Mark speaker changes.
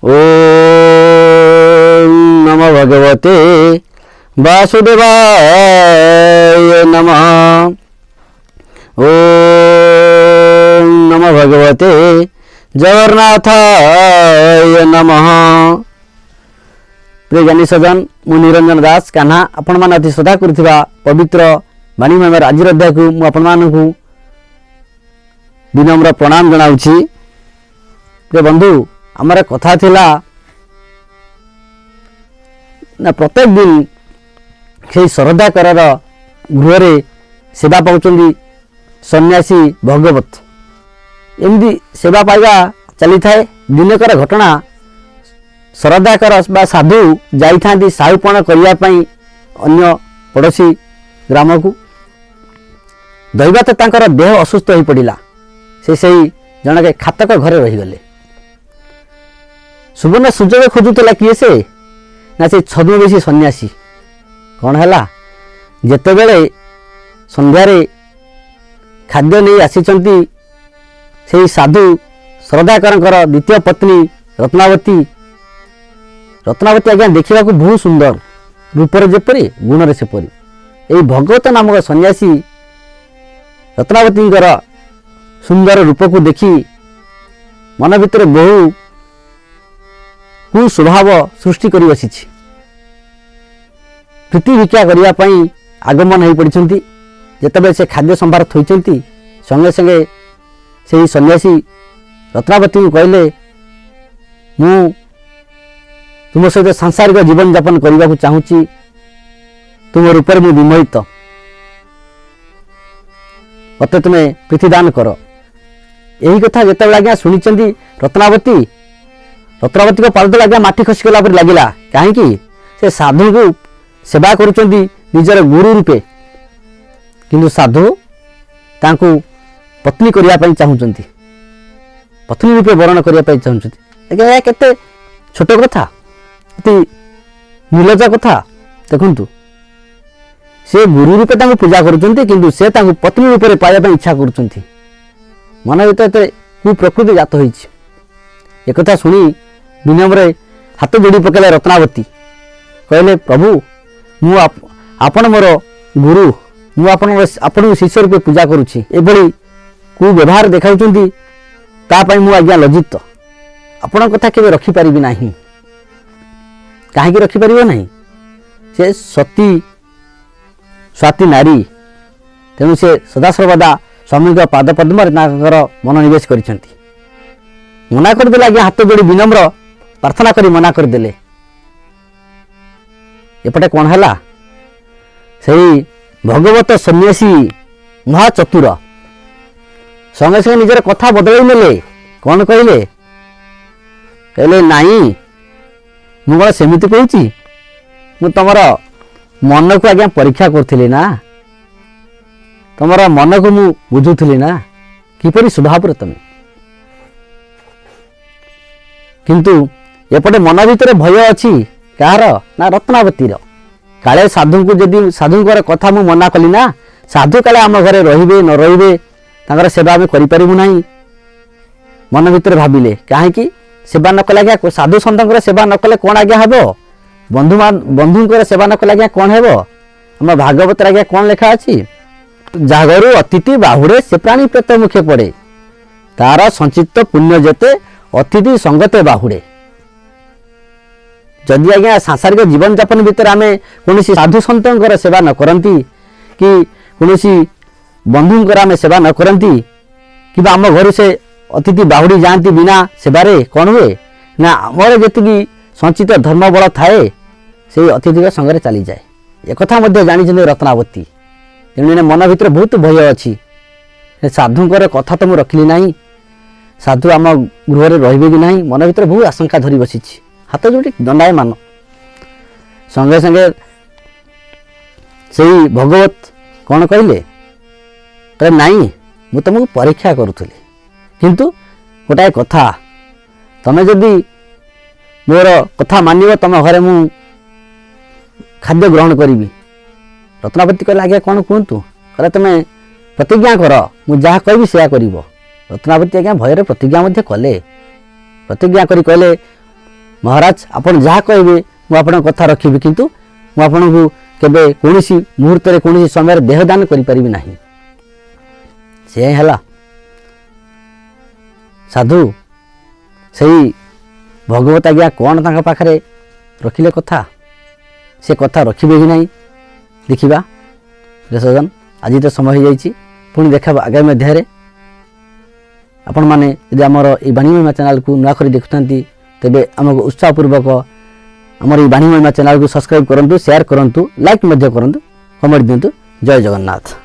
Speaker 1: ओम नमो भगवते वासुदेवाय नमः। ओम नमो भगवते जगन्नाथाय नमः। प्रिय ज्ञानी सज्जन मु निरंजन दास कान्हा आपण मान अति श्रद्धा करुवा पवित्र बाणीमय आज अध्याय को आपण मानकु विनम्र प्रणाम जनाऊँगी। प्रिय बंधु आमर कथा थिला ना प्रत्येक दिन से शरदाकर गृह सेवा पाउचंदी सन्यासी भगवत एमती सेवा पाइबा चली थाए। दिनकर घटना शरदाकर बा साधु जाइथांती साहुपण करने अन्य पड़ोसी ग्राम को दैवत तांकर देह असुस्थ हो पड़ा। से जनके खातक घरे रहीगले। सुवर्ण सुजोग खोजुला किए से ना से छद्मवेशी सन्यासी कौन है जेते बेले संध्यारे खाद्य नहीं आसीचंती से साधु शरदाकर द्वितीय पत्नी रत्नावती आज्ञा देखा बहुत सुंदर रूपर जेपरी गुण सेपरी यही भगवत नामक सन्यासी रत्नावती सुंदर रूप को देखी मन भितर बहु कुस्वभाव सृष्टि कर बसी प्रीति भिक्षा करने आगमन हो पड़ी। जितेबाला से खाद्य संभार थोड़ी संगे संगे से सन्यासी रत्नावती को कहले मु तुम सहित सांसारिक जीवन यापन करने को चाहूँगी। तुम रूप में विमोहित मत तुम्हें प्रीतिदान कर। यही कथा जितेबाला आज्ञा शुणी रत्नावती को पाद आज्ञा माटी खसीगला लगिला। कहीं से साधु को सेवा करुँच निजर गुरु रूपे किंतु साधु तांको पत्नी करने चाहूँगी पत्नी रूपे वर्ण करने चाहूँगी। केते छोट कथा अति निर्लज कथा देखु से गुरु रूपे पूजा करुँच किंतु से पत्नी रूप में पाइबा इच्छा करुँच। मन भर कुप्रकृति जात हो एक शुणी विनम्र हाथ जोड़ी पकड़े रत्नावती कहले प्रभु मु आपण मोर गुरु मु आपण शिष्य रूपे पूजा करुँची एभली कुव्यवहार देखा मु आज्ञा लज्जित आपण कथा केवे रखिपारि ना कहीं रखिपार ना से सती स्वाति नारी तेणु से सदासर्वदा स्वामी पाद पद्म मनोनिवेश कर मना करदे आज्ञा हाथ जोड़ी विनम्र प्रार्थना करी मना करदे। एपटे कौन है सही भगवत सन्यासी महाचतुर संगे संगे निजर कथा बदल नेले। कौन कहले नाई मु कौन सेमिति कहूँ मु तुम मन को आज्ञा परीक्षा करी ना तुम मन को मु बुझुली ना किपरि स्वभाव तुम किंतु एपटे मन भीतर भय अच्छी कहार ना रत्नावतीर काले साधु को जदि साधुंकर कथा मु मना कली ना साधु काले आम घरे रहिबे न रहिबे तांकर सेवा आम करिपारिबु नाही मन भीतर भाबिले। कहीं सेवा न कले आज्ञा साधु सन्थंकर सेवा न कले कौन आज्ञा हेबो बंधुंकर सेवा न कले आज्ञा कौन हेबो। आम भागवत आज्ञा कौन लेखा अछि जागरु अतिथि बाहुड़े से प्राणी प्रेत मुखे पड़े तार संचित पुण्य जेते अतिथि संगते बाहुड़े। जदि आज्ञा सांसारिक जीवन यापन भितर आम कौन साधु सन्तर सेवा न करती कि कौन बंधुंकर आम सेवा न करती कि आम घर से अतिथि बाहुड़ी जाती बिना सेवारे कौन हुए ना आमर जी संचित धर्म बल थाए से अतिथि संगे चली जाए। एक जानी रत्नावती तेणु मन भीतर बहुत भय अच्छी साधुंकर कथा तो मुझे रखिली ना साधु आम गृह रे कि ना मन भीतर बहुत आशंका धरी बसी हाथ जोड़ी दंडाय मान संगे संगे से भगवत कौन कहले नाई मु तुमको परीक्षा करुली किंतु गोटाए कथा तमें जदि मोर कथा मानिब तुम घरे मु खाद्य ग्रहण करी। रत्नावती कहले आज्ञा कौन कहतु कहले तुम प्रतिज्ञा कर मु जहाँ कहि से कर। रत्नावती आज्ञा भयर प्रतिज्ञा कले प्रतिज्ञा करी कहले महाराज आपण जहाँ कहबे मुझे कथा रखी किंतु मु आपन को केबे कोनोसी मुहूर्त रे कोनोसी समय देहदान करि परिबि नाही। से हला साधु सही भगवत आज्ञा कौन तांका पाखरे रखिले कथा से कथा रखिबे कि नहीं देखिबा। सजन आज तो समय हो जाइए पुणी देखा आगामी अध्याय आपण मैंने यदि आमर ये बाणी महिमा चैनल को नुआ कर देखुं तेबे आमको उत्साहपूर्वक आमर ये बाणी महिमा चैनल को सब्सक्राइब करूँ, शेयर करूँ, लाइक करूँ, कमेंट दिंतु। जय जगन्नाथ।